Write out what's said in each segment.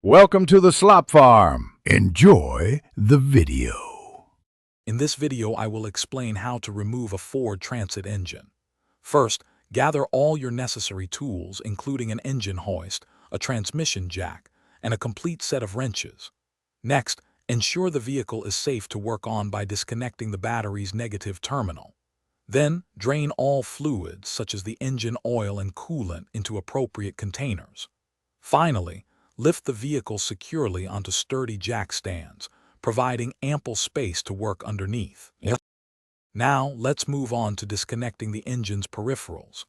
Welcome to the Slop Farm. Enjoy the video. In this video, I will explain how to remove a Ford Transit engine. First, gather all your necessary tools, including an engine hoist, a transmission jack, and a complete set of wrenches. Next, ensure the vehicle is safe to work on by disconnecting the battery's negative terminal. Then, drain all fluids, such as the engine oil and coolant, into appropriate containers. Finally, lift the vehicle securely onto sturdy jack stands, providing ample space to work underneath. Now, let's move on to disconnecting the engine's peripherals.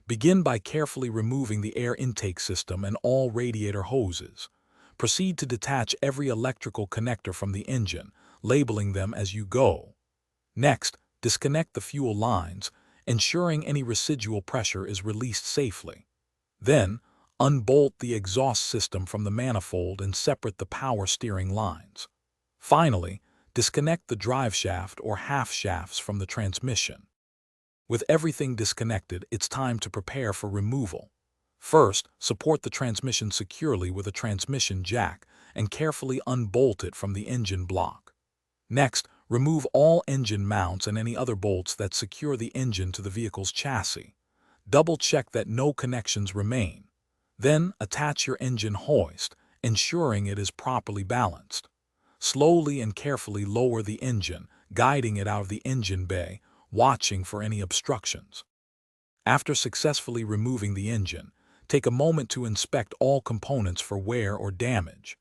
Begin by carefully removing the air intake system and all radiator hoses. Proceed to detach every electrical connector from the engine, labeling them as you go. Next, disconnect the fuel lines, ensuring any residual pressure is released safely. Then, unbolt the exhaust system from the manifold and separate the power steering lines. Finally, disconnect the drive shaft or half shafts from the transmission. With everything disconnected, it's time to prepare for removal. First, support the transmission securely with a transmission jack and carefully unbolt it from the engine block. Next, remove all engine mounts and any other bolts that secure the engine to the vehicle's chassis. Double-check that no connections remain. Then, attach your engine hoist, ensuring it is properly balanced. Slowly and carefully lower the engine, guiding it out of the engine bay, watching for any obstructions. After successfully removing the engine, take a moment to inspect all components for wear or damage.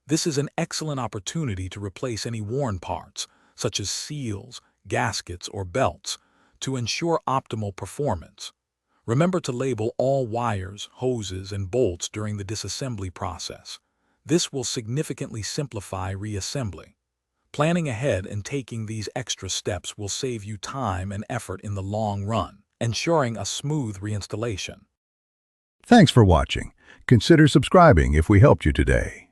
This is an excellent opportunity to replace any worn parts, such as seals, gaskets, or belts, to ensure optimal performance. Remember to label all wires, hoses, and bolts during the disassembly process. This will significantly simplify reassembly. Planning ahead and taking these extra steps will save you time and effort in the long run, ensuring a smooth reinstallation. Thanks for watching. Consider subscribing if we helped you today.